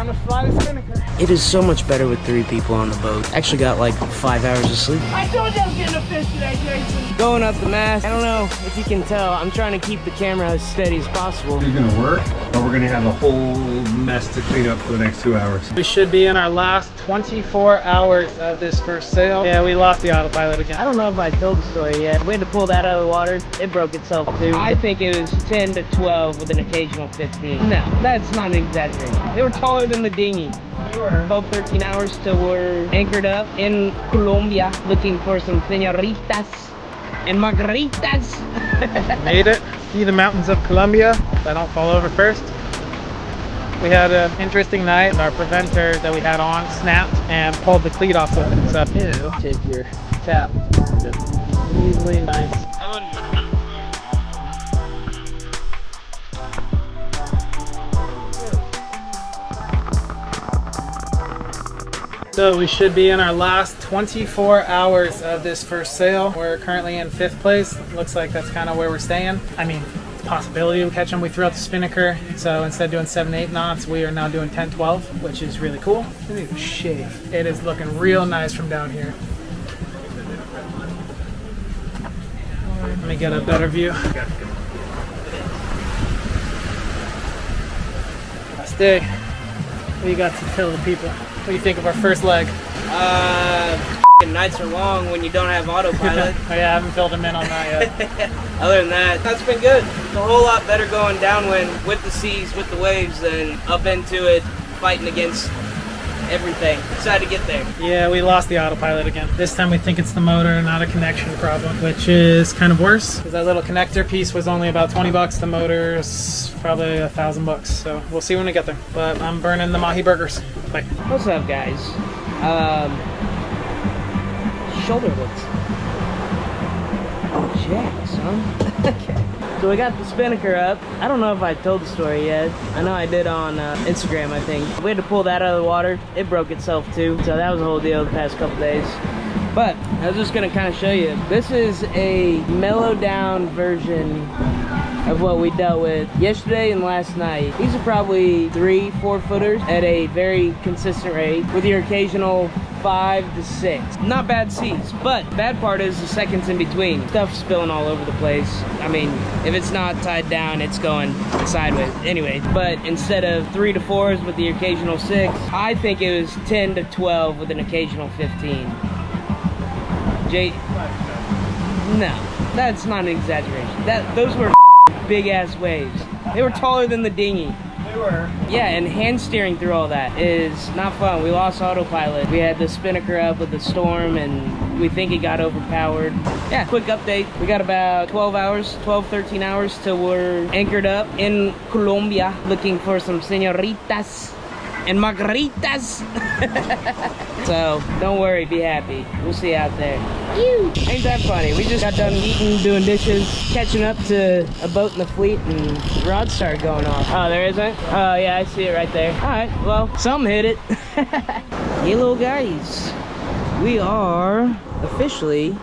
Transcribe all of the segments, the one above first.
gonna fly the spinnaker. It is so much better with 3 people on the boat. Actually got like 5 hours of sleep. I told you I was getting a fish today, Jason. Going up the mast. I don't know if you can tell. I'm trying to keep the camera as steady as possible. It's gonna work, but we're gonna have a whole mess to clean up for the next 2 hours. We should be in our last 24 hours of this first sail. Yeah, we lost the autopilot again. I don't know if I told the story yet. We had to pull that out of the water. It broke itself too. I think it was 10 to 12 with an occasional 15. No, that's not an exaggeration. They were taller than the dinghy. We were 12, 13 hours till we're anchored up in Colombia looking for some señoritas and margaritas. Made it. See the mountains of Colombia. If I don't fall over first. We had an interesting night. Our preventer that we had on snapped and pulled the cleat off with it. So, ew, take your tap. Just easily nice. So we should be in our last 24 hours of this first sail. We're currently in 5th place. Looks like that's kind of where we're staying. I mean, possibility of catching them. We threw out the spinnaker, so instead of doing 7-8 knots, we are now doing 10-12, which is really cool. I need a shave. It is looking real nice from down here. Let me get a better view. Last day. What do you got to tell the people? What do you think of our first leg? Nights are long when you don't have autopilot. Oh yeah, I haven't filled them in on that yet. Other than that, that's been good. It's a whole lot better going downwind with the seas, with the waves, than up into it, fighting against everything. Excited to get there. Yeah, we lost the autopilot again. This time we think it's the motor, not a connection problem, which is kind of worse, because that little connector piece was only about 20 bucks. The motor's probably $1,000, so we'll see when we get there. But I'm burning the mahi burgers. Bye. What's up, guys? Shoulder hooks. Oh, jack, son. Okay. So we got the spinnaker up. I don't know if I told the story yet. I know I did on Instagram, I think. We had to pull that out of the water. It broke itself too. So that was a whole deal the past couple days. But I was just gonna kind of show you. This is a mellowed down version of what we dealt with yesterday and last night. These are probably 3-4 footers at a very consistent rate with your occasional 5 to 6. Not bad seas, but bad part is the seconds in between. Stuff spilling all over the place. I mean, if it's not tied down, it's going sideways. Anyway, but instead of 3 to 4s with the occasional 6, I think it was 10 to 12 with an occasional 15. No, that's not an exaggeration. Those were big ass waves. They were taller than the dinghy. They were. Yeah, and hand steering through all that is not fun. We lost autopilot. We had the spinnaker up with the storm and we think it got overpowered. Yeah, quick update. We got about 12 hours, 12, 13 hours till we're anchored up in Colombia looking for some señoritas and margaritas. So don't worry, be happy. We'll see you out there. Ew. Ain't that funny? We just got done eating, doing dishes, catching up to a boat in the fleet, and rods started going off. Oh, there isn't? Oh yeah, I see it right there. All right, well, something hit it. Hey little guys, we are officially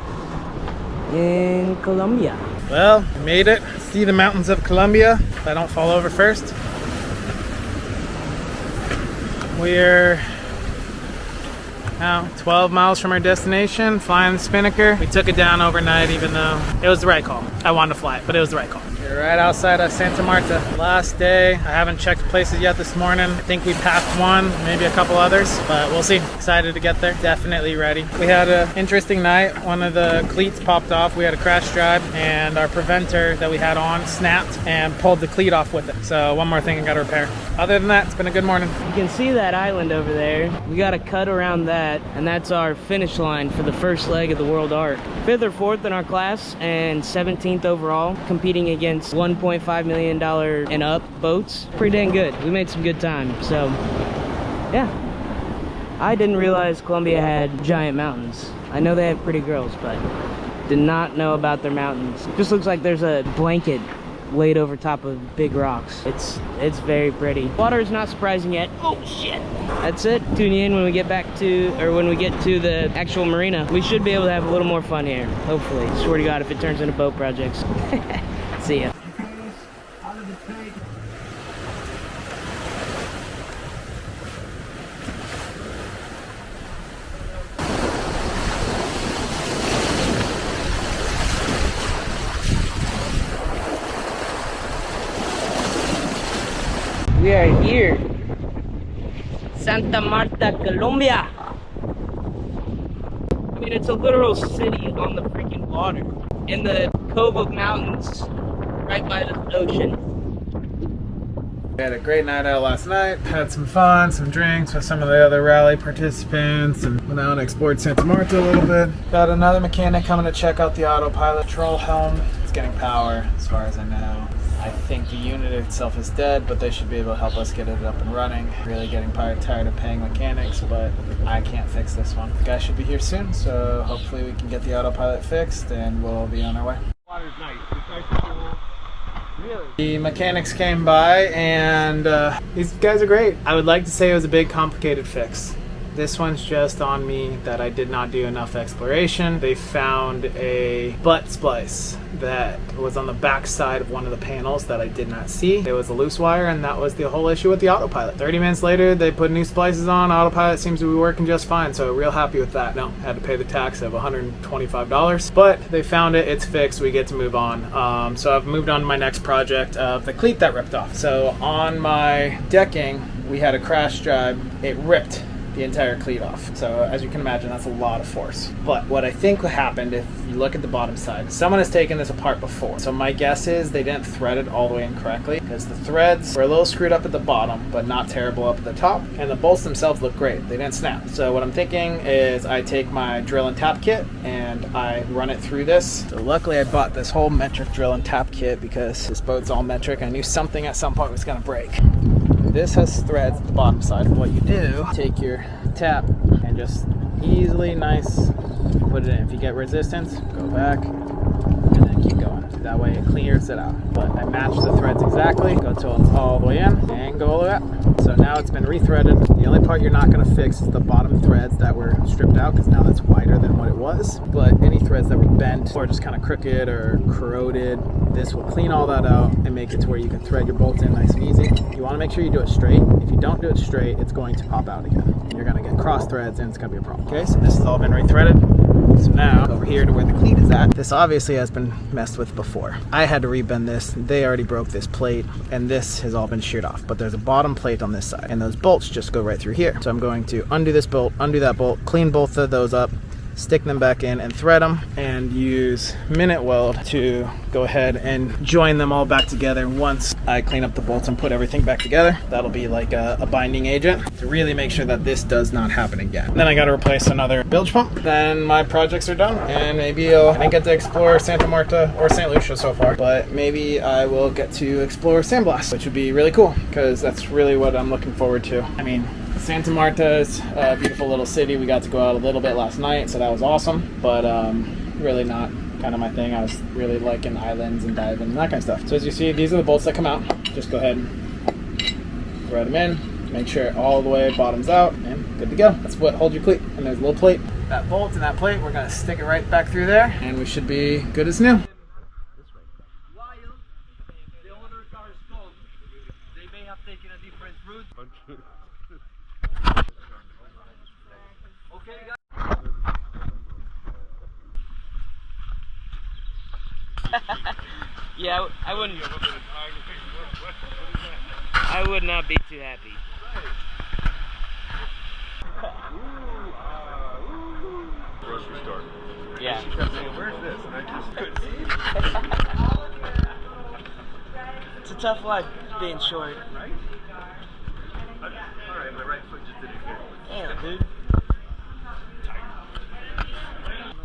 in Colombia. Well, we made it. See the mountains of Colombia. If I don't fall over first. We're now 12 miles from our destination, flying the spinnaker. We took it down overnight, even though it was the right call. I wanted to fly it, but it was the right call. We're right outside of Santa Marta. Last day. I haven't checked places yet this morning. I think we passed one, maybe a couple others, but we'll see. Excited to get there. Definitely ready. We had an interesting night. One of the cleats popped off. We had a crash drive, and our preventer that we had on snapped and pulled the cleat off with it. So one more thing I got to repair. Other than that, it's been a good morning. You can see that island over there. We got to cut around that, and that's our finish line for the first leg of the World Arc. 5th or 4th in our class and 17th overall, competing against $1.5 million and up boats. Pretty dang good. We made some good time. So yeah, I didn't realize Colombia had giant mountains. I know they have pretty girls, but did not know about their mountains. Just looks like there's a blanket laid over top of big rocks. It's very pretty. Water is not surprising yet. Oh shit. That's it. Tune in when we get back to, or when we get to the actual marina. We should be able to have a little more fun here, hopefully. Swear to God if it turns into boat projects. See ya. We are here. Santa Marta, Colombia. I mean, it's a literal city on the freaking water. In the cove of mountains, right by the ocean. We had a great night out last night. Had some fun, some drinks with some of the other rally participants, and went out and explored Santa Marta a little bit. Got another mechanic coming to check out the autopilot control helm. It's getting power, as far as I know. I think the unit itself is dead, but they should be able to help us get it up and running. Really getting tired of paying mechanics, but I can't fix this one. The guy should be here soon, so hopefully we can get the autopilot fixed and we'll be on our way. Water's nice. It's nice and cool. Really? The mechanics came by and these guys are great. I would like to say it was a big complicated fix. This one's just on me that I did not do enough exploration. They found a butt splice that was on the back side of one of the panels that I did not see. It was a loose wire, and that was the whole issue with the autopilot. 30 minutes later, they put new splices on. Autopilot seems to be working just fine, so real happy with that. No, had to pay the tax of $125, but they found it, it's fixed, we get to move on. So I've moved on to my next project of the cleat that ripped off. So on my decking, we had a crash drive. It ripped the entire cleat off. So as you can imagine, that's a lot of force. But what I think happened, if you look at the bottom side, someone has taken this apart before. So my guess is they didn't thread it all the way in correctly, because the threads were a little screwed up at the bottom, but not terrible up at the top. And the bolts themselves look great. They didn't snap. So what I'm thinking is I take my drill and tap kit and I run it through this. So luckily I bought this whole metric drill and tap kit because this boat's all metric. I knew something at some point was gonna break. This has threads at the bottom side. What you do, take your tap and just easily, nice, put it in. If you get resistance, go back and then keep going. That way it clears it out. But I match the threads exactly, go till it's all the way in and go all the way up. So now it's been rethreaded. The only part you're not gonna fix is the bottom threads that were stripped out, because now that's wider than what it was. But any threads that were bent or just kind of crooked or corroded, this will clean all that out and make it to where you can thread your bolts in nice and easy. You wanna make sure you do it straight. If you don't do it straight, it's going to pop out again. And you're gonna get cross threads and it's gonna be a problem. Okay, so this has all been rethreaded. So now, over here to where the cleat is at, this obviously has been messed with before. I had to rebend this. They already broke this plate, and this has all been sheared off. But there's a bottom plate on this side, and those bolts just go right through here. So I'm going to undo this bolt, undo that bolt, clean both of those up, stick them back in and thread them, and use minute weld to go ahead and join them all back together. Once I clean up the bolts and put everything back together, that'll be like a binding agent to really make sure that this does not happen again. Then I got to replace another bilge pump. Then my projects are done, and maybe I didn't get to explore Santa Marta or St. Lucia so far, but maybe I will get to explore Sandblast, which would be really cool, because that's really what I'm looking forward to. I mean, Santa Marta is a beautiful little city. We got to go out a little bit last night, so that was awesome, but really not kind of my thing. I was really liking islands and diving and that kind of stuff. So as you see, these are the bolts that come out. Just go ahead and thread them in, make sure all the way bottoms out, and good to go. That's what holds your cleat. And there's a little plate. That bolt and that plate, we're gonna stick it right back through there, and we should be good as new. Yeah, I wouldn't. I would not be too happy. Grocery store. Yeah. She kept saying, "Where's this?" And I just couldn't see. It's a tough life being short. Right? Alright, my right foot just did it again. Damn, dude. No,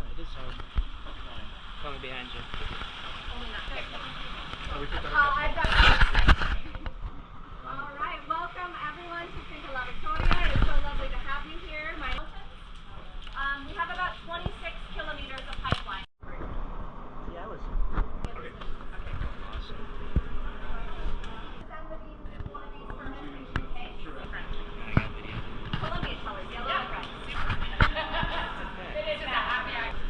it is hard. Coming behind you. Alright, welcome everyone to Cinco La Victoria. It is so lovely to have you here. We have about 26 kilometers of pipeline. Yeah, I was. Okay. Awesome. Send one of these permits, okay? I got video. Columbia colors, yellow and red. It is a happy accident.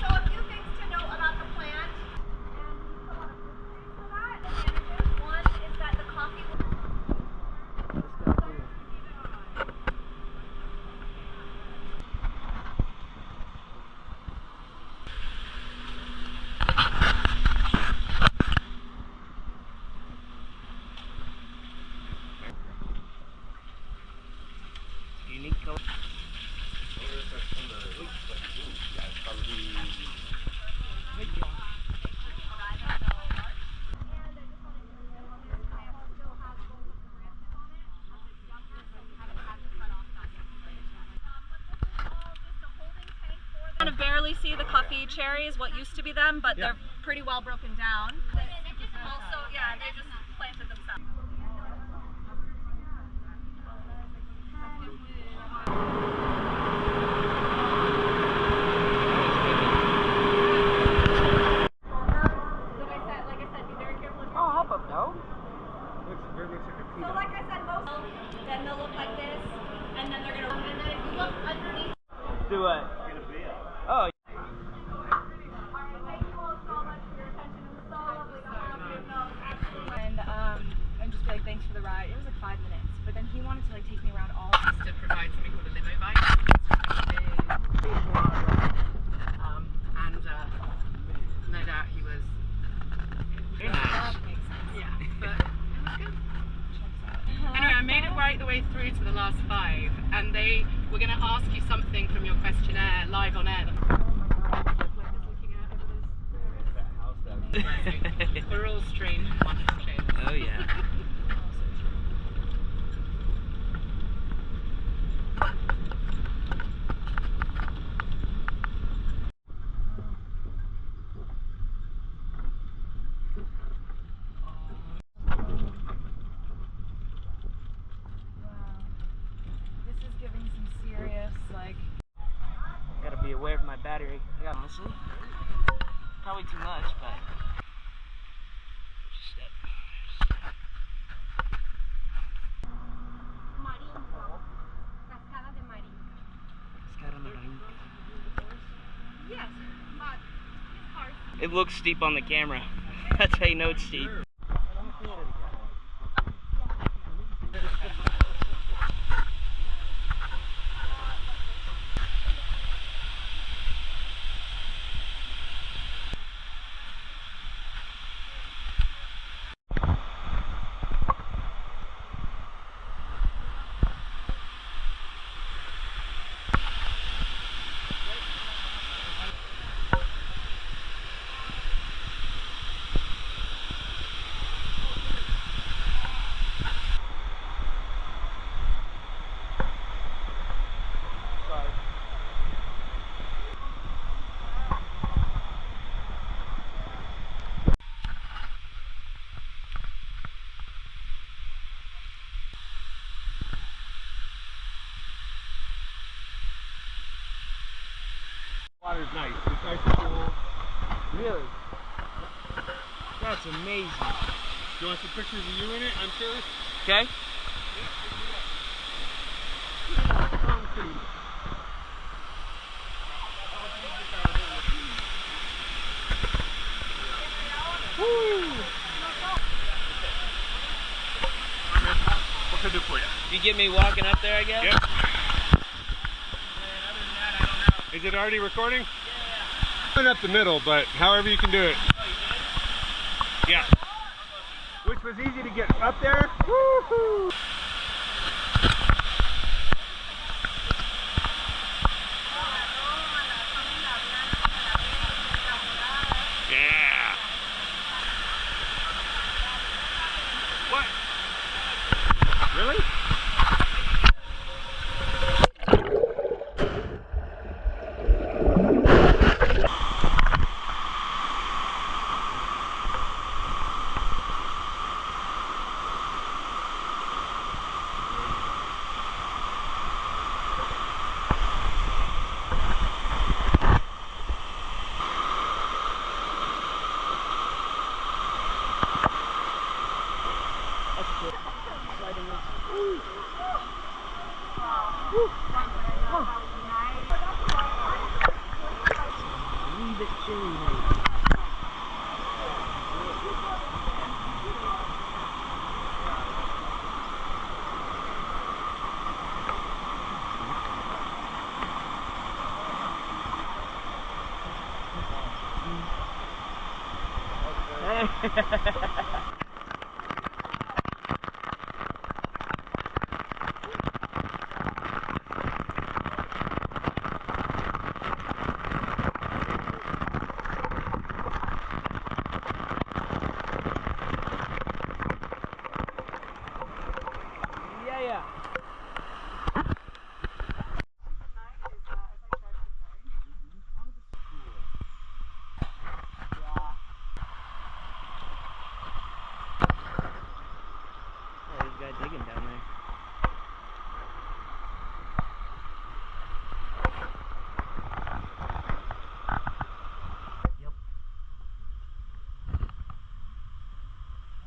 So if you really see the coffee cherries, what used to be them, but they're pretty well broken down. Also, yeah, they just planted themselves. So like I said, most then they'll look like this, and then they're gonna. And then if you look underneath. Do what? Oh. Thank you all so much for your attention. It was so lovely to have you. No, absolutely. And just be like, thanks for the ride. It was like 5 minutes, but then he wanted to like take me around all to provide something called a limo bike. And no doubt he was. Yeah, but it was good. Anyway, I made it right the way through to the last 5, and they were going to ask you something from your questionnaire live on air. We're all strange, wonderful change. Oh yeah. This is giving some serious, like... Gotta be aware of my battery. I got honestly. Probably too much, but... Yes, but it's hard. It looks steep on the camera. That's how you know it's steep. Water's nice. It's nice and cool. Really? That's amazing. You want some pictures of you in it? I'm sure. Okay. What can I do for you? You get me walking up there, I guess? Yep. Is it already recording? Yeah. Went up the middle, but however you can do it. Oh, you did? Yeah. Which was easy to get up there. Woo-hoo! Yeah. What? Really? guy digging down there. Yep.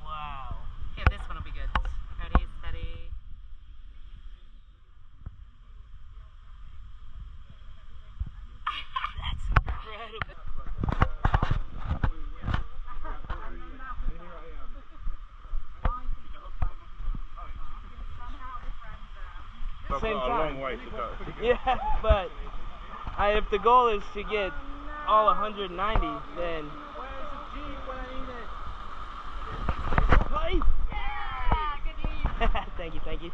Wow. Yeah, this one will be good. Ready, steady. Same a time. long way to go. Yeah, but if the goal is to get all 190, then. Where's the Jeep when I need it? Hey! Yeah, good evening. Thank you, thank you.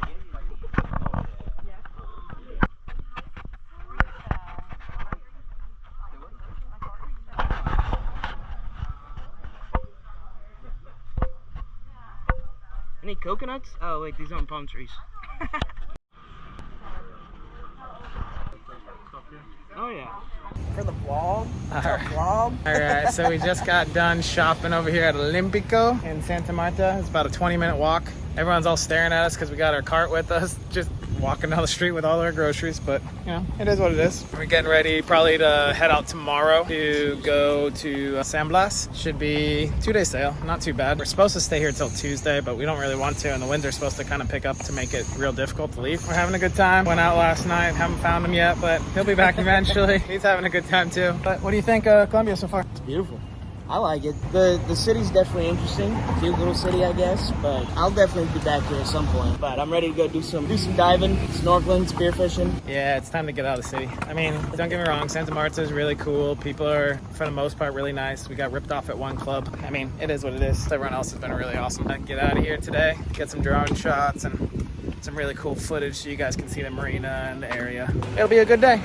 Any coconuts? Oh wait, these aren't palm trees. Oh yeah. For the vlog? All right, so we just got done shopping over here at Olympico in Santa Marta. It's about a 20-minute walk. Everyone's all staring at us because we got our cart with us, just walking down the street with all our groceries, but you know, it is what it is. We're getting ready probably to head out tomorrow to go to San Blas. Should be 2-day sail, not too bad. We're supposed to stay here till Tuesday, but we don't really want to, and the winds are supposed to kind of pick up to make it real difficult to leave. We're having a good time. Went out last night, haven't found him yet, but he'll be back eventually. He's having a good time too. But what do you think of Colombia so far? It's beautiful. I like it. The city's definitely interesting. Cute little city, I guess, but I'll definitely be back here at some point. But I'm ready to go do some diving, snorkeling, spearfishing. Yeah, it's time to get out of the city. I mean, don't get me wrong, Santa Marta is really cool. People are, for the most part, really nice. We got ripped off at one club. I mean, it is what it is. Everyone else has been really awesome. Get out of here today, get some drone shots and some really cool footage so you guys can see the marina and the area. It'll be a good day.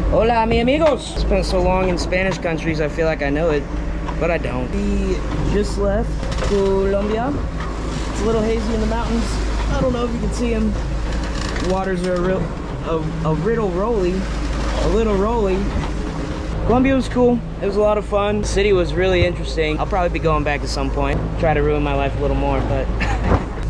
Hola, mi amigos. Spent so long in Spanish countries, I feel like I know it, but I don't. We just left Colombia. It's a little hazy in the mountains. I don't know if you can see them. The waters are a little rolly. Colombia was cool. It was a lot of fun. The city was really interesting. I'll probably be going back at some point. Try to ruin my life a little more, but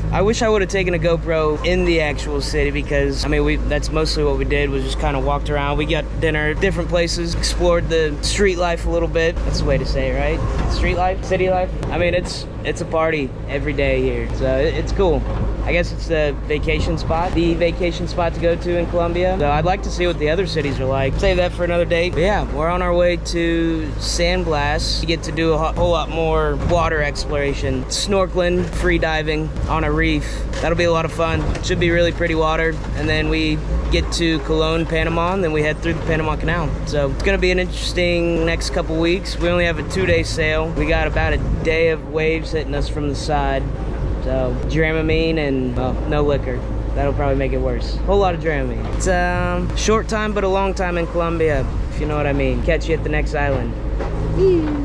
I wish I would have taken a GoPro in the actual city because, I mean, that's mostly what we did, was just kind of walked around. We got dinner at different places, explored the street life a little bit. That's the way to say it, right? Street life, city life. I mean, it's a party every day here, so it's cool. I guess it's the vacation spot to go to in Colombia. So I'd like to see what the other cities are like. Save that for another day. But yeah, we're on our way to San Blas. We get to do a whole lot more water exploration, snorkeling, free diving on a reef. That'll be a lot of fun. Should be really pretty water. And then we get to Cologne, Panama, and then we head through the Panama Canal. So it's gonna be an interesting next couple weeks. We only have a 2-day sail. We got about a day of waves hitting us from the side. So Dramamine and, well, no liquor. that'll probably make it worse. Whole lot of Dramamine. It's short time but a long time in Colombia, if you know what I mean. Catch you at the next island.